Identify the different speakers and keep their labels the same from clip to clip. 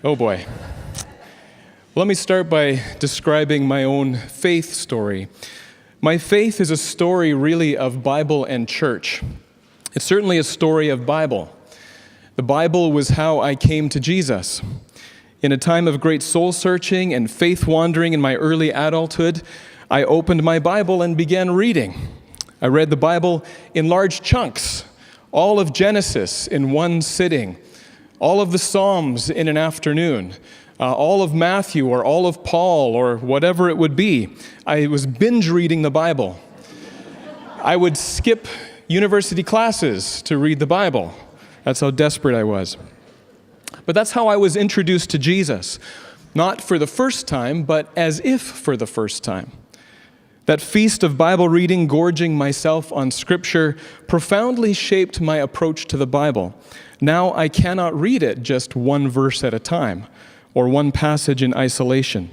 Speaker 1: Oh boy. Let me start by describing my own faith story. My faith is a story really of Bible and church. It's certainly a story of Bible. The Bible was how I came to Jesus. In a time of great soul searching and faith wandering in my early adulthood, I opened my Bible and began reading. I read the Bible in large chunks, all of Genesis in one sitting, all of the Psalms in an afternoon, all of Matthew or all of Paul or whatever it would be. I was binge reading the Bible. I would skip university classes to read the Bible. That's how desperate I was. But that's how I was introduced to Jesus, not for the first time, but as if for the first time. That feast of Bible reading, gorging myself on Scripture, profoundly shaped my approach to the Bible. Now I cannot read it just one verse at a time, or one passage in isolation.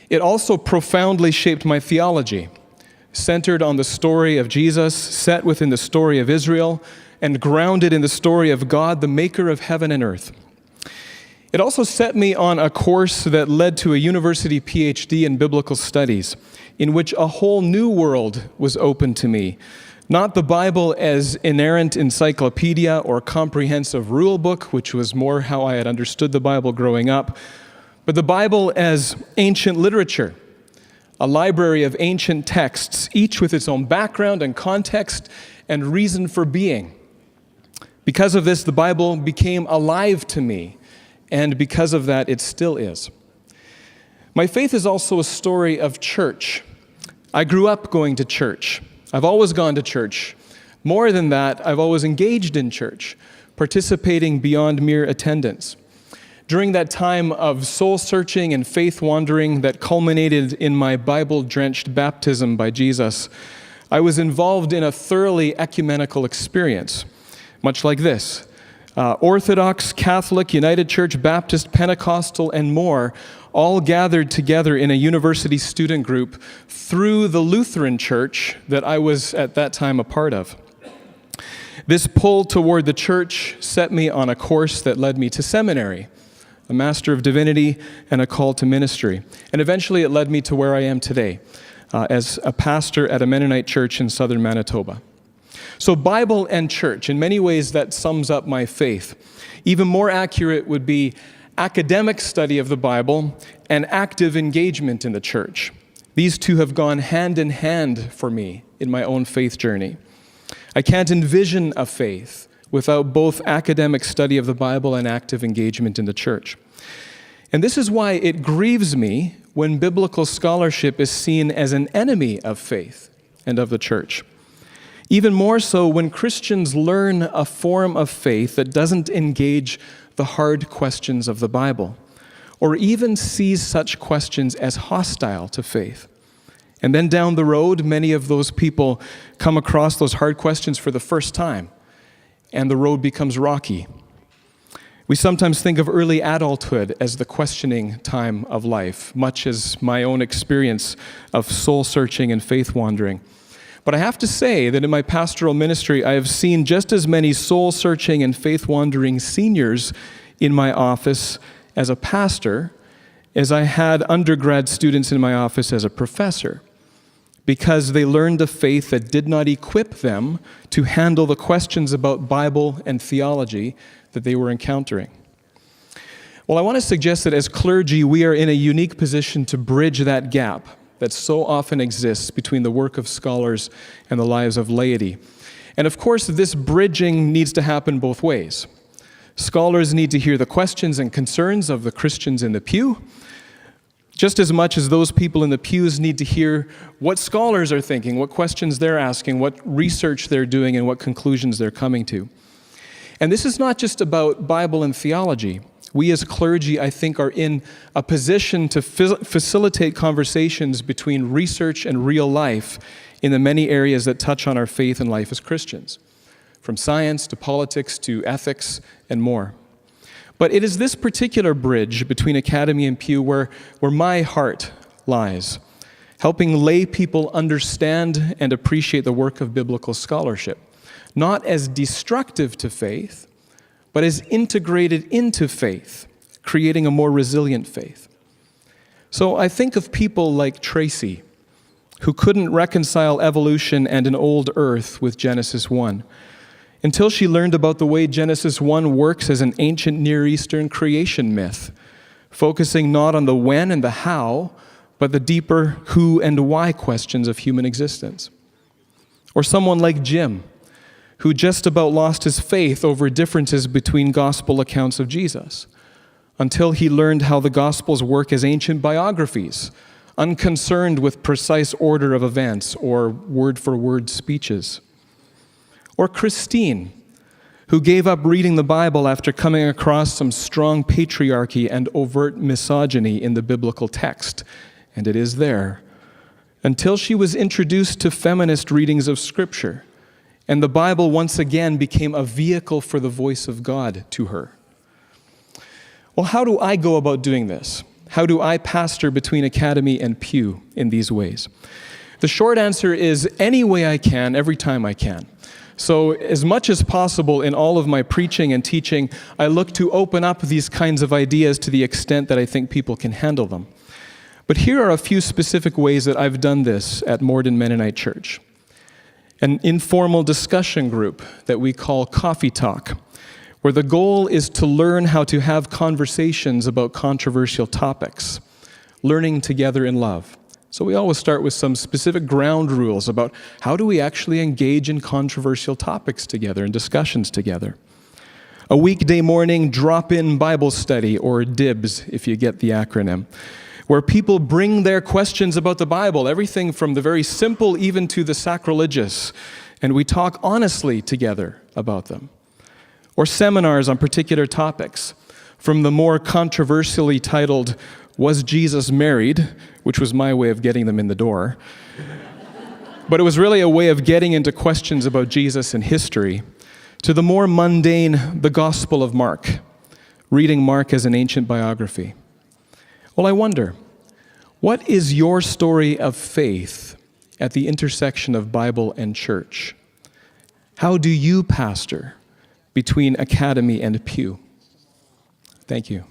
Speaker 1: It also profoundly shaped my theology, centered on the story of Jesus, set within the story of Israel, and grounded in the story of God, the maker of heaven and earth. It also set me on a course that led to a university Ph.D. in biblical studies, in which a whole new world was open to me. Not the Bible as inerrant encyclopedia or comprehensive rule book, which was more how I had understood the Bible growing up, but the Bible as ancient literature, a library of ancient texts, each with its own background and context and reason for being. Because of this, the Bible became alive to me, and because of that, it still is. My faith is also a story of church. I grew up going to church. I've always gone to church. More than that, I've always engaged in church, participating beyond mere attendance. During that time of soul searching and faith wandering that culminated in my Bible-drenched baptism by Jesus, I was involved in a thoroughly ecumenical experience, much like this. Orthodox, Catholic, United Church, Baptist, Pentecostal, and more, all gathered together in a university student group through the Lutheran church that I was at that time a part of. This pull toward the church set me on a course that led me to seminary, a Master of Divinity, and a call to ministry. And eventually it led me to where I am today, as a pastor at a Mennonite church in southern Manitoba. So Bible and church, in many ways that sums up my faith. Even more accurate would be academic study of the Bible and active engagement in the church. These two have gone hand in hand for me in my own faith journey. I can't envision a faith without both academic study of the Bible and active engagement in the church. And this is why it grieves me when biblical scholarship is seen as an enemy of faith and of the church. Even more so when Christians learn a form of faith that doesn't engage the hard questions of the Bible, or even sees such questions as hostile to faith. And then down the road, many of those people come across those hard questions for the first time, and the road becomes rocky. We sometimes think of early adulthood as the questioning time of life, much as my own experience of soul searching and faith wandering. But I have to say that in my pastoral ministry, I have seen just as many soul-searching and faith-wandering seniors in my office as a pastor as I had undergrad students in my office as a professor, because they learned a faith that did not equip them to handle the questions about Bible and theology that they were encountering. Well, I want to suggest that as clergy, we are in a unique position to bridge that gap that so often exists between the work of scholars and the lives of laity. And of course, this bridging needs to happen both ways. Scholars need to hear the questions and concerns of the Christians in the pew, just as much as those people in the pews need to hear what scholars are thinking, what questions they're asking, what research they're doing, and what conclusions they're coming to. And this is not just about Bible and theology. We as clergy, I think, are in a position to facilitate conversations between research and real life in the many areas that touch on our faith and life as Christians, from science to politics to ethics and more. But it is this particular bridge between academy and pew where my heart lies, helping lay people understand and appreciate the work of biblical scholarship, not as destructive to faith, but as integrated into faith, creating a more resilient faith. So I think of people like Tracy, who couldn't reconcile evolution and an old earth with Genesis 1, until she learned about the way Genesis 1 works as an ancient Near Eastern creation myth, focusing not on the when and the how, but the deeper who and why questions of human existence. Or someone like Jim, who just about lost his faith over differences between gospel accounts of Jesus, until he learned how the Gospels work as ancient biographies, unconcerned with precise order of events or word-for-word speeches. Or Christine, who gave up reading the Bible after coming across some strong patriarchy and overt misogyny in the biblical text, and it is there, until she was introduced to feminist readings of Scripture, and the Bible once again became a vehicle for the voice of God to her. Well, how do I go about doing this? How do I pastor between academy and pew in these ways? The short answer is any way I can, every time I can. So as much as possible in all of my preaching and teaching, I look to open up these kinds of ideas to the extent that I think people can handle them. But here are a few specific ways that I've done this at Morden Mennonite Church. An informal discussion group that we call Coffee Talk, where the goal is to learn how to have conversations about controversial topics, learning together in love. So we always start with some specific ground rules about how do we actually engage in controversial topics together and discussions together. A weekday morning drop-in Bible study, or DIBS if you get the acronym, where people bring their questions about the Bible, everything from the very simple even to the sacrilegious, and we talk honestly together about them. Or seminars on particular topics, from the more controversially titled, "Was Jesus Married?", which was my way of getting them in the door. But it was really a way of getting into questions about Jesus and history, to the more mundane, the Gospel of Mark, reading Mark as an ancient biography. Well, I wonder, what is your story of faith at the intersection of Bible and church? How do you pastor between academy and pew? Thank you.